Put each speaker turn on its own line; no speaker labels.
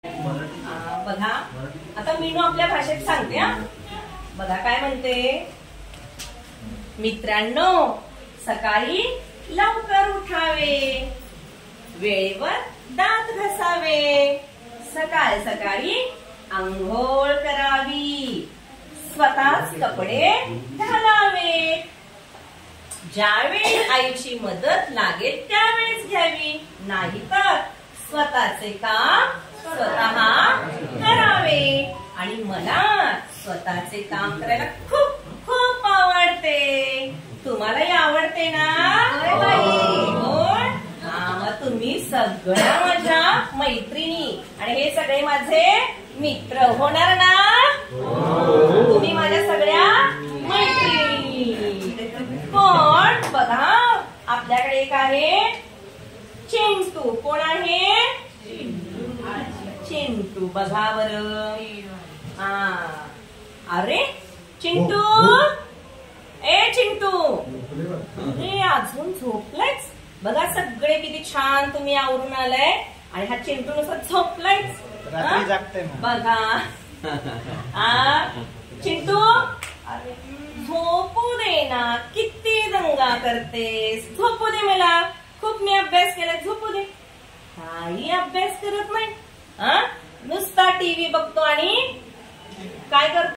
बघा आता मीनू आपल्या भाषेत सांगते हा. बघा काय म्हणते. मित्रांनो, सकाळी लवकर उठावे, वेळेवर दात घासावे, सकाळ सकाळी आंघोळ करावी, स्वतःच कपडे घालावे, ज्यावेळी आईची मदत लागेल त्यावेळेस घ्यावी, नाहीतर स्वतःचे काम स्वतः करावे. आणि मला स्वतःचे काम करायला खूप खूप आवडते. तुम्हालाही आवडते ना? मग तुम्ही सगळ्या माझ्या मैत्रिणी आणि हे सगळे माझे मित्र होणार ना? तुम्ही माझ्या सगळ्या मैत्रिणी. पण बघा आपल्याकडे एक आहे चिंटू. कोण आहे? चिंटू. बघा बरं. अरे चिंटू, ए चिंटू, अरे अजून झोपलायच? बघा सगळे किती छान तुम्ही आवरून आलाय आणि हा चिंटू नुसतं झोपलायच. बघा चिंटू, अरे झोपू दे ना, किती दंगा करतेस. झोपू दे मला, खूप मी अभ्यास केला, झोपू दे. काही अभ्यास करत नाही, नुसता टीव्ही बघतो आणि काय करतो.